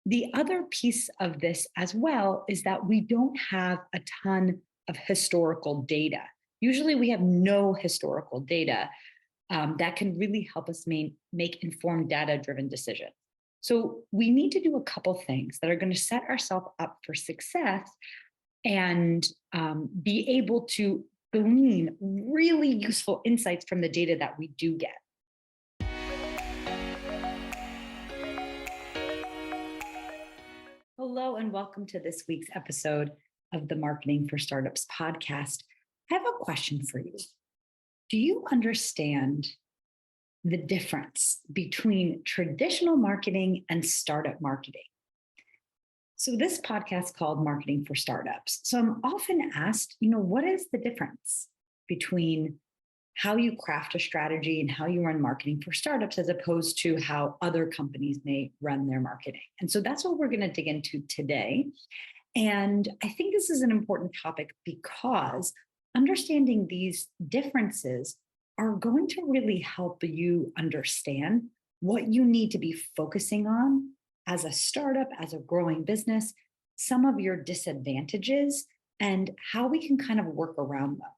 The other piece of this as well is that we don't have a ton of historical data. Usually, we have no historical data that can really help us make informed data driven decisions. So, we need to do a couple things that are going to set ourselves up for success and be able to glean really useful insights from the data that we do get. Hello, and welcome to this week's episode of the Marketing for Startups podcast. I have a question for you. Do you understand the difference between traditional marketing and startup marketing? So, this podcast is called Marketing for Startups. So, I'm often asked, what is the difference between how you craft a strategy and how you run marketing for startups as opposed to how other companies may run their marketing? And so that's what we're going to dig into today. And I think this is an important topic because understanding these differences are going to really help you understand what you need to be focusing on as a startup, as a growing business, some of your disadvantages, and how we can kind of work around them.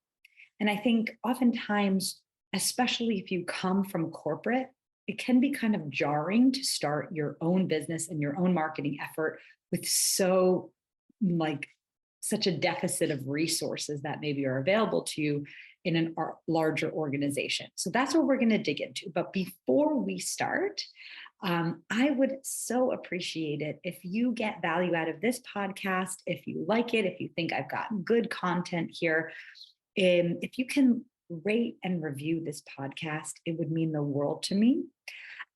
And I think oftentimes, especially if you come from corporate, it can be kind of jarring to start your own business and your own marketing effort with like such a deficit of resources that maybe are available to you in a larger organization. So that's what we're going to dig into. But before we start, I would so appreciate it if you get value out of this podcast, if you like it, if you think I've got good content here. If you can rate and review this podcast, it would mean the world to me.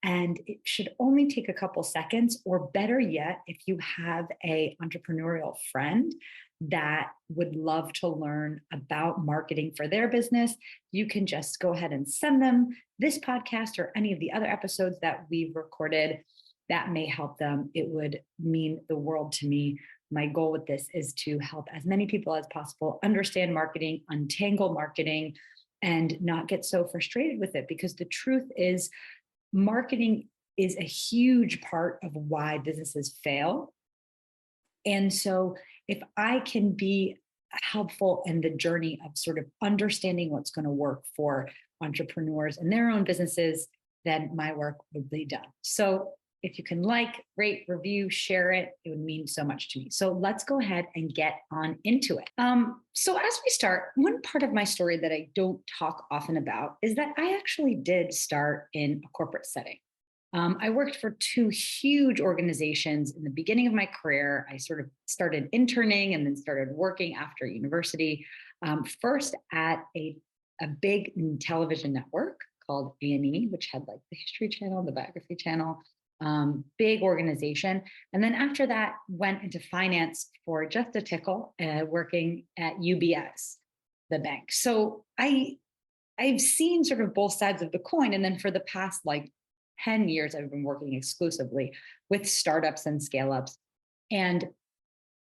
And it should only take a couple seconds, or better yet, if you have an entrepreneurial friend that would love to learn about marketing for their business, you can just go ahead and send them this podcast or any of the other episodes that we've recorded that may help them. It would mean the world to me. My goal with this is to help as many people as possible understand marketing, untangle marketing, and not get so frustrated with it. Because the truth is, marketing is a huge part of why businesses fail. And so, if I can be helpful in the journey of sort of understanding what's going to work for entrepreneurs and their own businesses, then my work would be done. So, if you can rate, review, share it, it would mean so much to me. So let's go ahead and get on into it. So as we start, one part of my story that I don't talk often about is that I actually did start in a corporate setting. I worked for two huge organizations in the beginning of my career. I sort of started interning and then started working after university, first at a big television network called A&E, which had like the History Channel, the Biography Channel, big organization. And then after that, went into finance for just a tickle, working at UBS, the bank. So I've seen sort of both sides of the coin. And then for the past 10 years, I've been working exclusively with startups and scale ups. And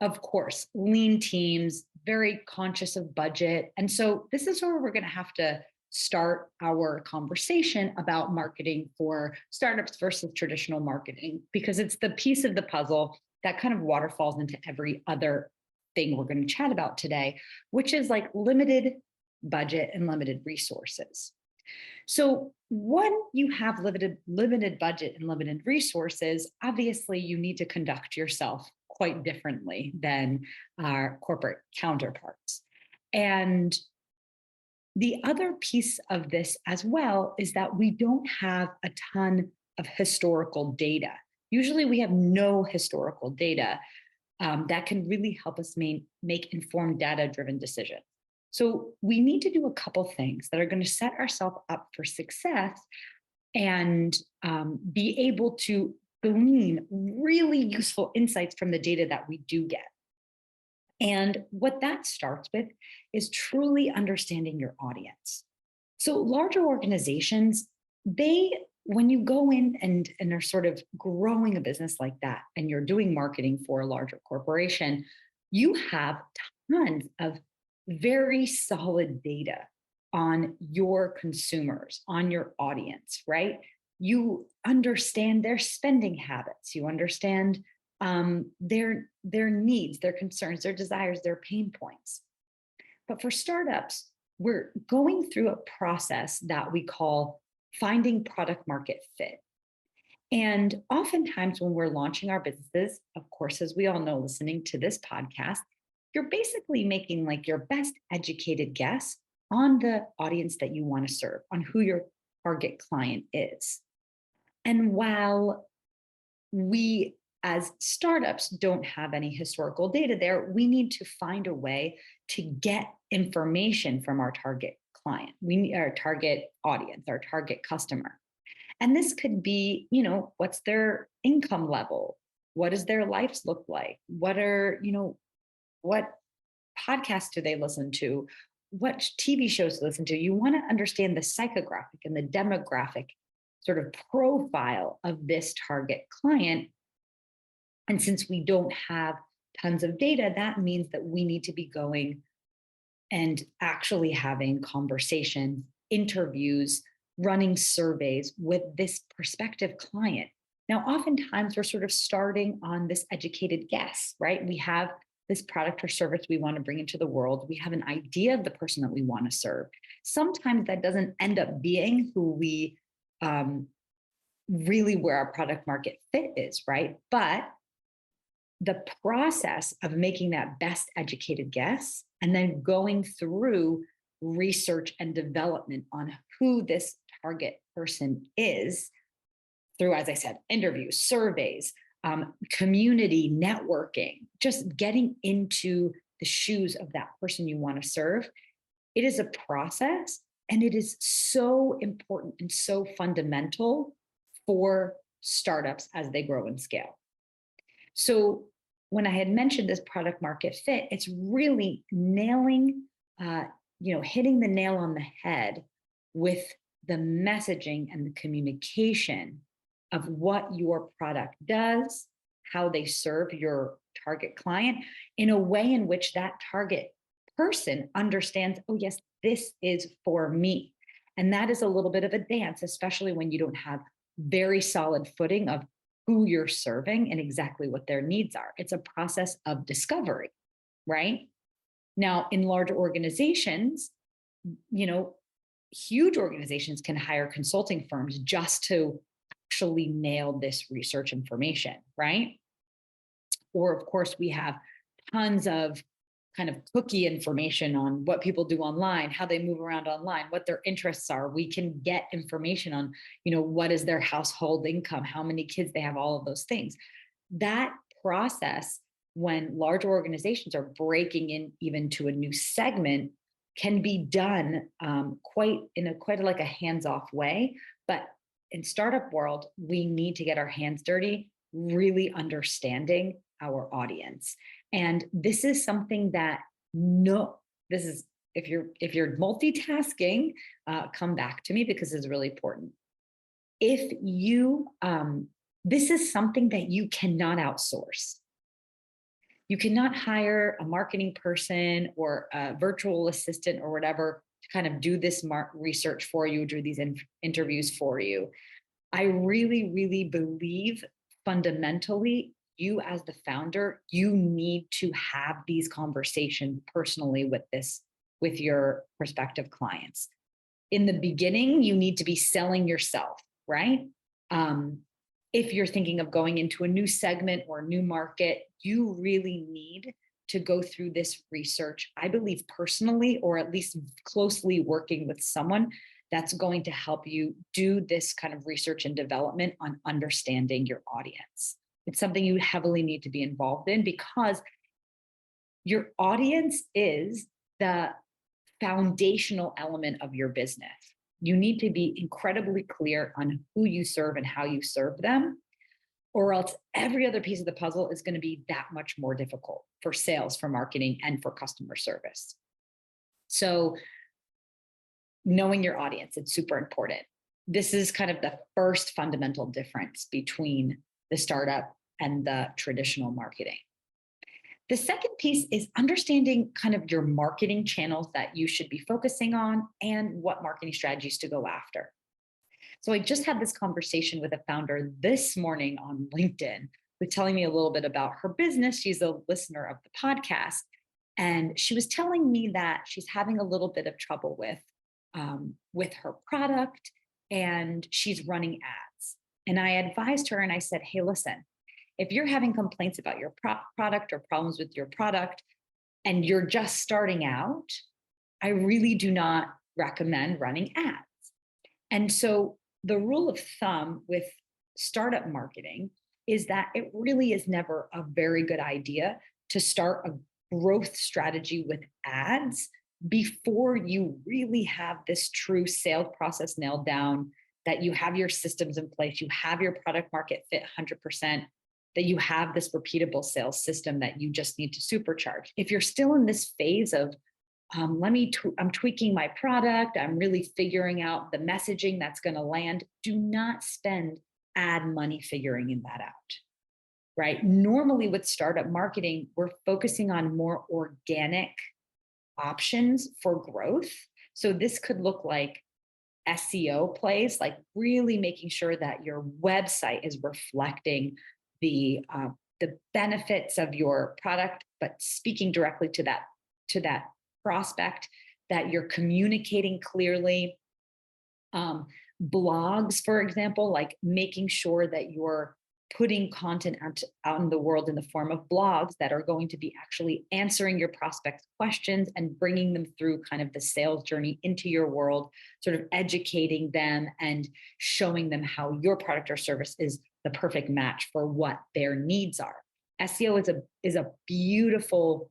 of course, lean teams, very conscious of budget. And so this is where we're going to have to start our conversation about marketing for startups versus traditional marketing, because it's the piece of the puzzle that kind of waterfalls into every other thing we're going to chat about today, which is like limited budget and limited resources. So when you have limited budget and limited resources, obviously you need to conduct yourself quite differently than our corporate counterparts. And the other piece of this as well is that we don't have a ton of historical data. Usually we have no historical data that can really help us make informed data-driven decisions. So we need to do a couple things that are going to set ourselves up for success and be able to glean really useful insights from the data that we do get. And what that starts with is truly understanding your audience. So larger organizations, when you go in and are sort of growing a business like that, and you're doing marketing for a larger corporation, you have tons of very solid data on your consumers, on your audience, right? You understand their spending habits. You understand their needs, their concerns, their desires, their pain points. But for startups, we're going through a process that we call finding product market fit. And oftentimes, when we're launching our businesses, of course, as we all know, listening to this podcast, you're basically making like your best educated guess on the audience that you want to serve, on who your target client is. And while we as startups don't have any historical data there, we need to find a way to get information from our target client, our target audience, our target customer. And this could be, what's their income level? What does their lives look like? What podcasts do they listen to? What TV shows to listen to? You want to understand the psychographic and the demographic sort of profile of this target client. And since we don't have tons of data, that means that we need to be going and actually having conversations, interviews, running surveys with this prospective client. Now, oftentimes we're sort of starting on this educated guess, right? We have this product or service we want to bring into the world. We have an idea of the person that we want to serve. Sometimes that doesn't end up being who we really where our product market fit is, right? But the process of making that best educated guess and then going through research and development on who this target person is through, as I said, interviews, surveys, community networking, just getting into the shoes of that person you want to serve. It is a process, and it is so important and so fundamental for startups as they grow and scale. So when I had mentioned this product market fit, it's really nailing, hitting the nail on the head with the messaging and the communication of what your product does, how they serve your target client in a way in which that target person understands, oh, yes, this is for me. And that is a little bit of a dance, especially when you don't have very solid footing of who you're serving and exactly what their needs are. It's a process of discovery, right? Now, in large organizations, huge organizations can hire consulting firms just to actually nail this research information, right? Or, of course, we have tons of kind of cookie information on what people do online, how they move around online, what their interests are. We can get information on, what is their household income, how many kids they have, all of those things. That process, when large organizations are breaking in even to a new segment, can be done quite like a hands-off way. But in startup world, we need to get our hands dirty, really understanding our audience. And this is something that if you're multitasking, come back to me because it's really important. If you, this is something that you cannot outsource. You cannot hire a marketing person or a virtual assistant or whatever to kind of do this research for you, do these interviews for you. I really, really believe fundamentally, you as the founder, you need to have these conversations personally with your prospective clients. In the beginning, you need to be selling yourself, right? If you're thinking of going into a new segment or a new market, you really need to go through this research, I believe personally, or at least closely working with someone that's going to help you do this kind of research and development on understanding your audience. It's something you heavily need to be involved in because your audience is the foundational element of your business. You need to be incredibly clear on who you serve and how you serve them, or else every other piece of the puzzle is going to be that much more difficult for sales, for marketing, and for customer service. So knowing your audience, it's super important. This is kind of the first fundamental difference between the startup and the traditional marketing. The second piece is understanding kind of your marketing channels that you should be focusing on and what marketing strategies to go after. So I just had this conversation with a founder this morning on LinkedIn was telling me a little bit about her business. She's a listener of the podcast. And she was telling me that she's having a little bit of trouble with her product, and she's running ads. And I advised her and I said, hey, listen, if you're having complaints about your product or problems with your product and you're just starting out, I really do not recommend running ads. And so the rule of thumb with startup marketing is that it really is never a very good idea to start a growth strategy with ads before you really have this true sales process nailed down, that you have your systems in place, you have your product market fit 100%, that you have this repeatable sales system that you just need to supercharge. If you're still in this phase of, I'm tweaking my product, I'm really figuring out the messaging that's going to land, do not spend ad money figuring that out, right? Normally with startup marketing, we're focusing on more organic options for growth. So this could look like SEO plays, like really making sure that your website is reflecting the benefits of your product, but speaking directly to that prospect, that you're communicating clearly. Blogs, for example, like making sure that you're putting content out in the world in the form of blogs that are going to be actually answering your prospects' questions and bringing them through kind of the sales journey into your world, sort of educating them and showing them how your product or service is the perfect match for what their needs are. SEO is a beautiful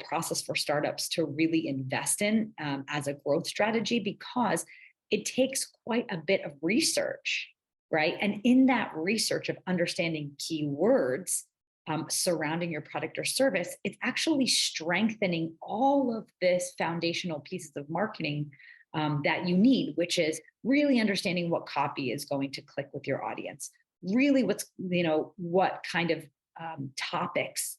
process for startups to really invest in as a growth strategy, because it takes quite a bit of research, right? And in that research of understanding keywords surrounding your product or service, it's actually strengthening all of this foundational pieces of marketing that you need, which is really understanding what copy is going to click with your audience, really what kind of topics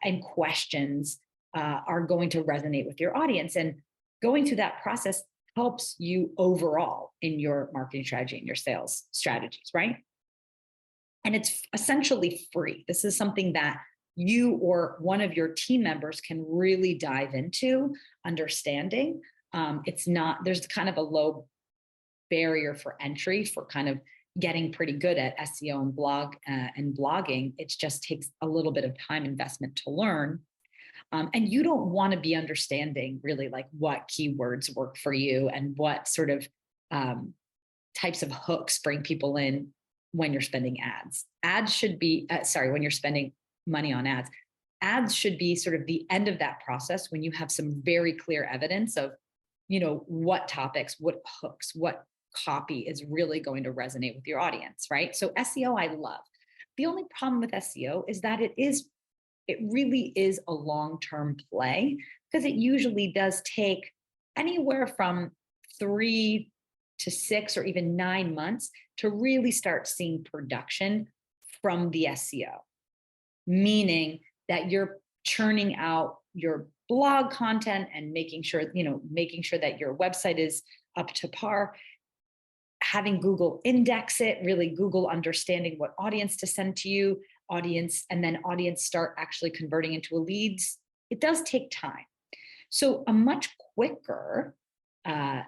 and questions are going to resonate with your audience. And going through that process helps you overall in your marketing strategy and your sales strategies, right? And it's essentially free. This is something that you or one of your team members can really dive into understanding. There's kind of a low barrier for entry for kind of getting pretty good at SEO and blogging. It just takes a little bit of time investment to learn. And you don't want to be understanding really like what keywords work for you and what sort of types of hooks bring people in when you're spending ads. When you're spending money on ads. Ads should be sort of the end of that process when you have some very clear evidence of, what topics, what hooks, what copy is really going to resonate with your audience, right? So SEO, I love. The only problem with SEO is that it really is a long-term play, because it usually does take anywhere from 3 to 6 or even 9 months to really start seeing production from the SEO, meaning that you're churning out your blog content and making sure that your website is up to par, having Google index it, really Google understanding what audience to send to you, audience start actually converting into leads. It does take time. So a much quicker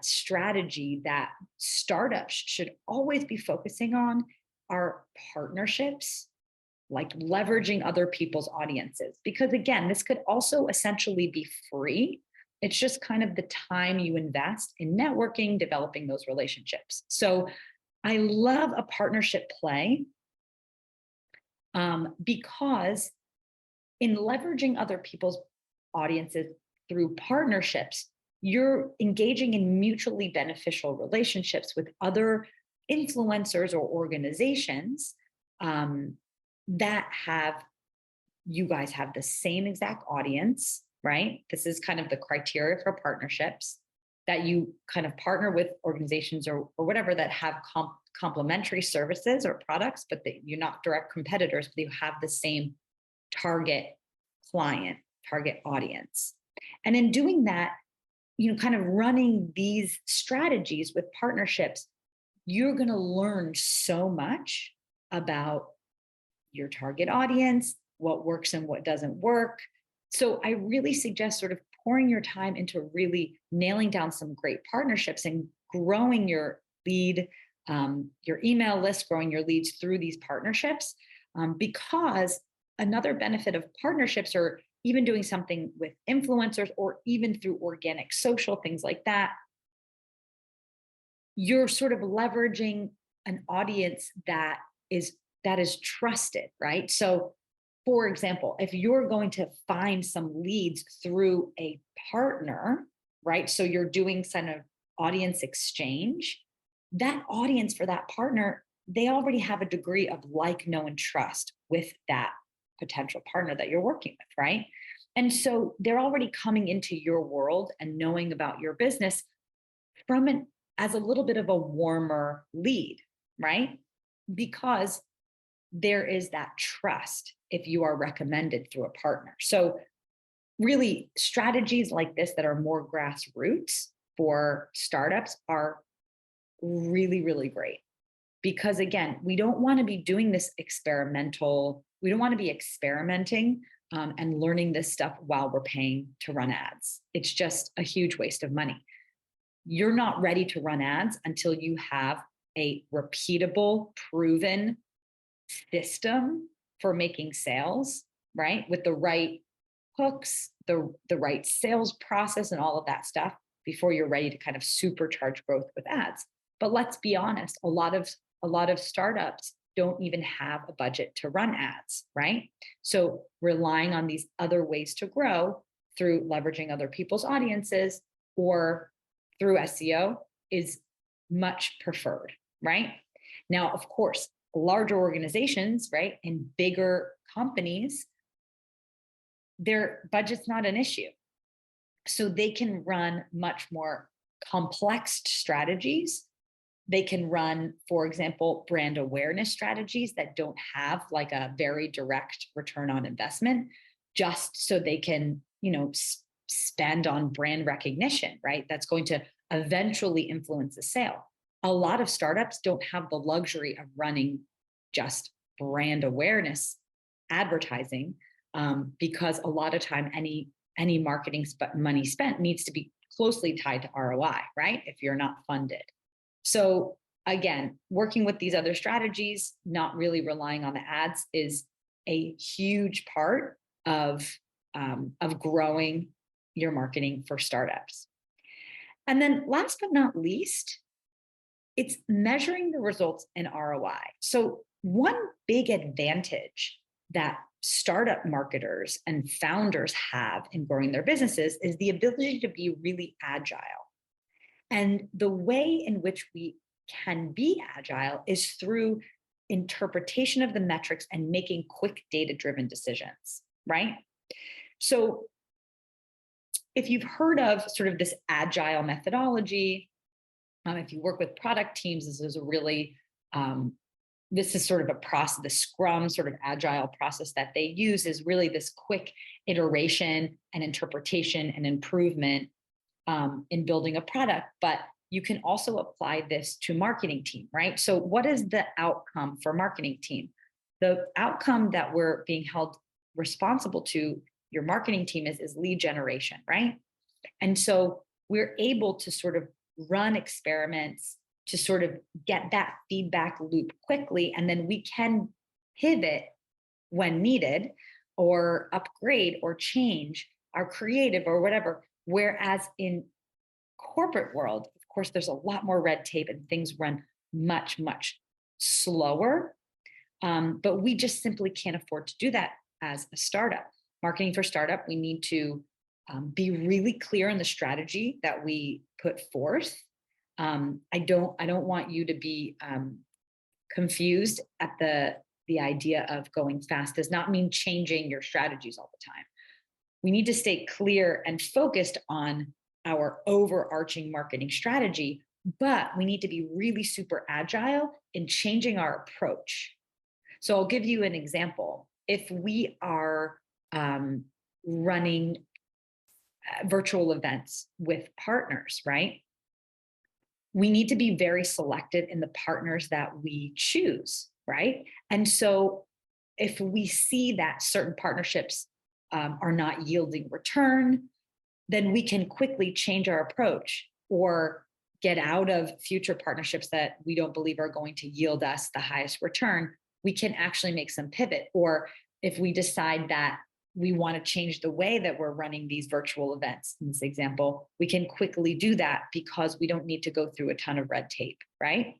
strategy that startups should always be focusing on are partnerships, like leveraging other people's audiences. Because again, this could also essentially be free. It's just kind of the time you invest in networking, developing those relationships. So I love a partnership play because in leveraging other people's audiences through partnerships, you're engaging in mutually beneficial relationships with other influencers or organizations that you guys have the same exact audience, right? This is kind of the criteria for partnerships, that you kind of partner with organizations or whatever that have complementary services or products, but that you're not direct competitors, but you have the same target client, target audience. And in doing that, kind of running these strategies with partnerships, you're going to learn so much about your target audience, what works and what doesn't work. So I really suggest sort of pouring your time into really nailing down some great partnerships and growing your lead, your email list, growing your leads through these partnerships. Because another benefit of partnerships, or even doing something with influencers, or even through organic social, things like that, you're sort of leveraging an audience that is trusted, right? So for example, if you're going to find some leads through a partner, right? So you're doing kind of audience exchange, that audience for that partner, they already have a degree of like, know, and trust with that potential partner that you're working with, right? And so they're already coming into your world and knowing about your business from an as a little bit of a warmer lead, right? Because there is that trust if you are recommended through a partner. So really, strategies like this that are more grassroots for startups are really, really great. Because again, we don't want to be doing this experimental, we don't want to be experimenting and learning this stuff while we're paying to run ads. It's just a huge waste of money. You're not ready to run ads until you have a repeatable, proven system for making sales, right? With the right hooks, the right sales process and all of that stuff before you're ready to kind of supercharge growth with ads. But let's be honest, a lot of startups don't even have a budget to run ads, right? So relying on these other ways to grow through leveraging other people's audiences or through SEO is much preferred, right? Now, of course, larger organizations, right, and bigger companies, their budget's not an issue. So they can run much more complex strategies. They can run, for example, brand awareness strategies that don't have like a very direct return on investment, just so they can, spend on brand recognition, right? That's going to eventually influence the sale. A lot of startups don't have the luxury of running just brand awareness advertising, because a lot of time any marketing money spent needs to be closely tied to ROI, right? If you're not funded. So again, working with these other strategies, not really relying on the ads, is a huge part of growing your marketing for startups. And then last but not least, it's measuring the results in ROI. So one big advantage that startup marketers and founders have in growing their businesses is the ability to be really agile. And the way in which we can be agile is through interpretation of the metrics and making quick data-driven decisions, right? So if you've heard of sort of this agile methodology, if you work with product teams, this is a really, this is sort of a process, the Scrum sort of agile process that they use is really this quick iteration and interpretation and improvement in building a product. But you can also apply this to marketing team, right? So what is the outcome for marketing team? The outcome that we're being held responsible to your marketing team is lead generation, right? And so we're able to sort of run experiments to sort of get that feedback loop quickly, and then we can pivot when needed or upgrade or change our creative or whatever. Whereas in corporate world, of course, there's a lot more red tape and things run much, much slower. But we just simply can't afford to do that as a startup. Marketing for startup, we need to be really clear on the strategy that we put forth. I don't want you to be confused at the idea of going fast. Does not mean changing your strategies all the time. We need to stay clear and focused on our overarching marketing strategy, but we need to be really super agile in changing our approach. So I'll give you an example. If we are running virtual events with partners, right? We need to be very selective in the partners that we choose, right? And so if we see that certain partnerships are not yielding return, then we can quickly change our approach or get out of future partnerships that we don't believe are going to yield us the highest return. We can actually make some pivot. Or if we decide that we want to change the way that we're running these virtual events, in this example, we can quickly do that because we don't need to go through a ton of red tape, right?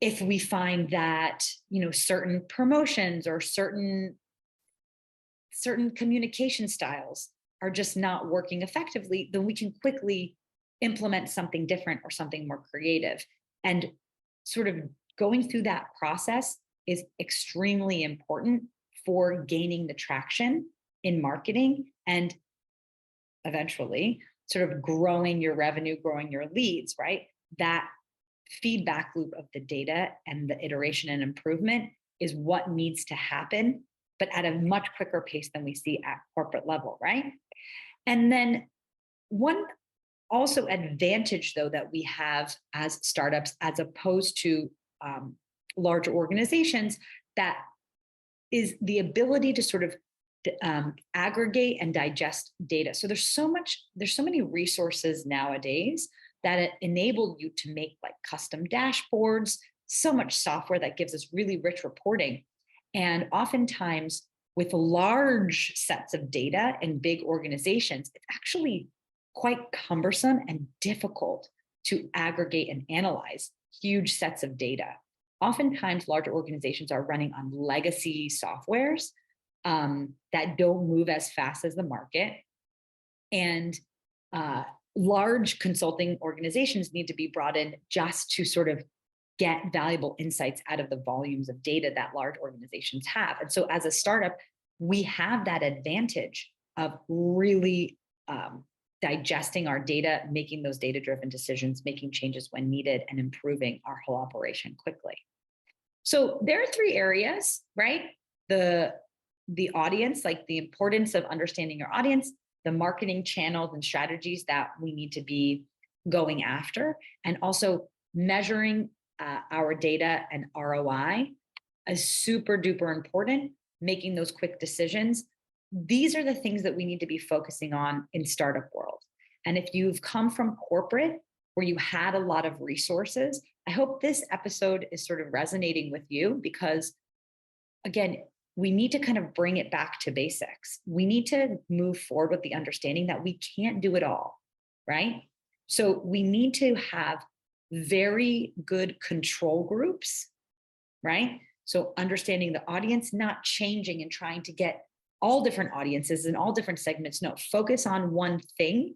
If we find that, certain promotions or certain communication styles are just not working effectively, then we can quickly implement something different or something more creative. And sort of going through that process is extremely important for gaining the traction in marketing and eventually sort of growing your revenue, growing your leads, right? That feedback loop of the data and the iteration and improvement is what needs to happen, but at a much quicker pace than we see at corporate level, right? And then one also advantage, though, that we have as startups, as opposed to larger organizations, that is the ability to sort of aggregate and digest data. So there's so many resources nowadays that enable you to make like custom dashboards, so much software that gives us really rich reporting. And oftentimes with large sets of data and big organizations, it's actually quite cumbersome and difficult to aggregate and analyze huge sets of data. Oftentimes larger organizations are running on legacy softwares that don't move as fast as the market. And large consulting organizations need to be brought in just to sort of get valuable insights out of the volumes of data that large organizations have. And so as a startup, we have that advantage of really digesting our data, making those data-driven decisions, making changes when needed, and improving our whole operation quickly. So there are three areas, right? The audience, like the importance of understanding your audience, the marketing channels and strategies that we need to be going after, and also measuring our data and ROI is super duper important, making those quick decisions. These are the things that we need to be focusing on in startup world. And if you've come from corporate where you had a lot of resources, I hope this episode is sort of resonating with you, because again, we need to kind of bring it back to basics. We need to move forward with the understanding that we can't do it all, right? So we need to have very good control groups, right? So understanding the audience, not changing and trying to get all different audiences and all different segments. No, focus on one thing,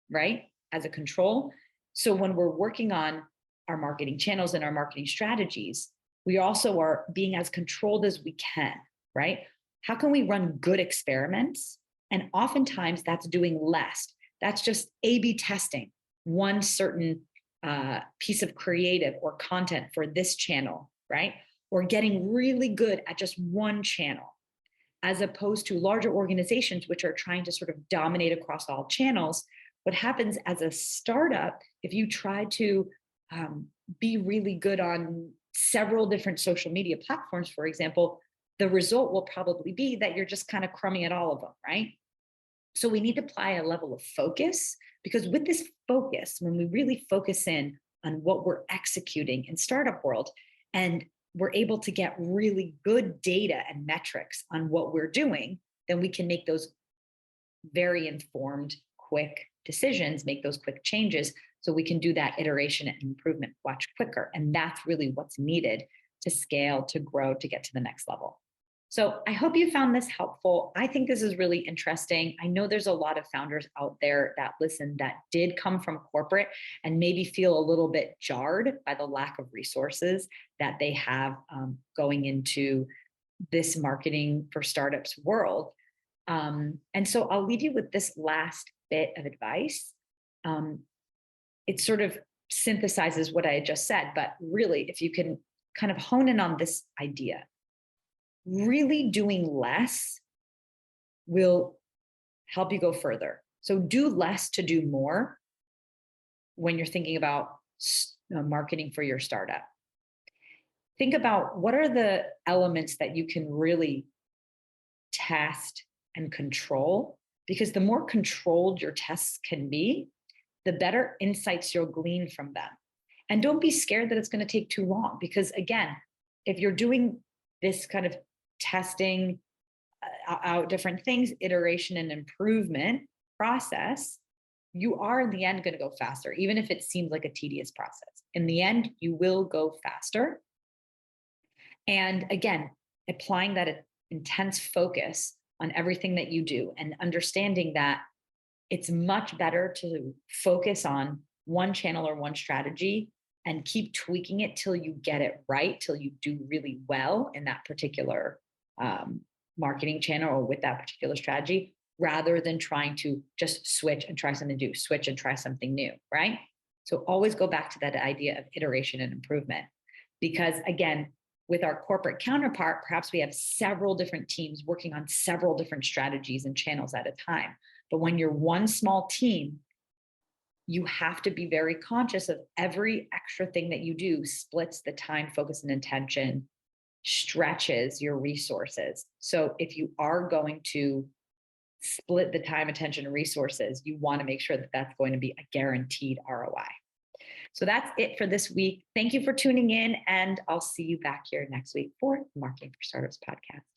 right? As a control. So when we're working on our marketing channels and our marketing strategies, we also are being as controlled as we can, right? How can we run good experiments? And oftentimes that's doing less. That's just A/B testing one certain piece of creative or content for this channel, right? Or getting really good at just one channel, as opposed to larger organizations, which are trying to sort of dominate across all channels. What happens as a startup, if you try to be really good on several different social media platforms, for example, the result will probably be that you're just kind of crumbing at all of them, right? So we need to apply a level of focus, because with this focus, when we really focus in on what we're executing in startup world, and we're able to get really good data and metrics on what we're doing, then we can make those very informed, quick decisions, make those quick changes, so we can do that iteration and improvement much quicker. And that's really what's needed to scale, to grow, to get to the next level. So I hope you found this helpful. I think this is really interesting. I know there's a lot of founders out there that listen that did come from corporate and maybe feel a little bit jarred by the lack of resources that they have going into this marketing for startups world. And so I'll leave you with this last bit of advice. It sort of synthesizes what I had just said, but really, if you can kind of hone in on this idea, really doing less will help you go further. So do less to do more when you're thinking about marketing for your startup. think about what are the elements that you can really test and control, because the more controlled your tests can be, the better insights you'll glean from them. And don't be scared that it's going to take too long, because again, if you're doing this kind of testing out different things, iteration and improvement process, you are in the end going to go faster, even if it seems like a tedious process. In the end, you will go faster. And again, applying that intense focus on everything that you do and understanding that it's much better to focus on one channel or one strategy and keep tweaking it till you get it right, till you do really well in that particular marketing channel or with that particular strategy, rather than trying to just switch and try something new, switch and try something new, right? So always go back to that idea of iteration and improvement. Because again, with our corporate counterpart, perhaps we have several different teams working on several different strategies and channels at a time. But when you're one small team, you have to be very conscious of every extra thing that you do splits the time, focus, and attention, stretches your resources. So if you are going to split the time, attention, and resources, you want to make sure that that's going to be a guaranteed ROI. So that's it for this week. Thank you for tuning in, and I'll see you back here next week for the Marketing for Startups podcast.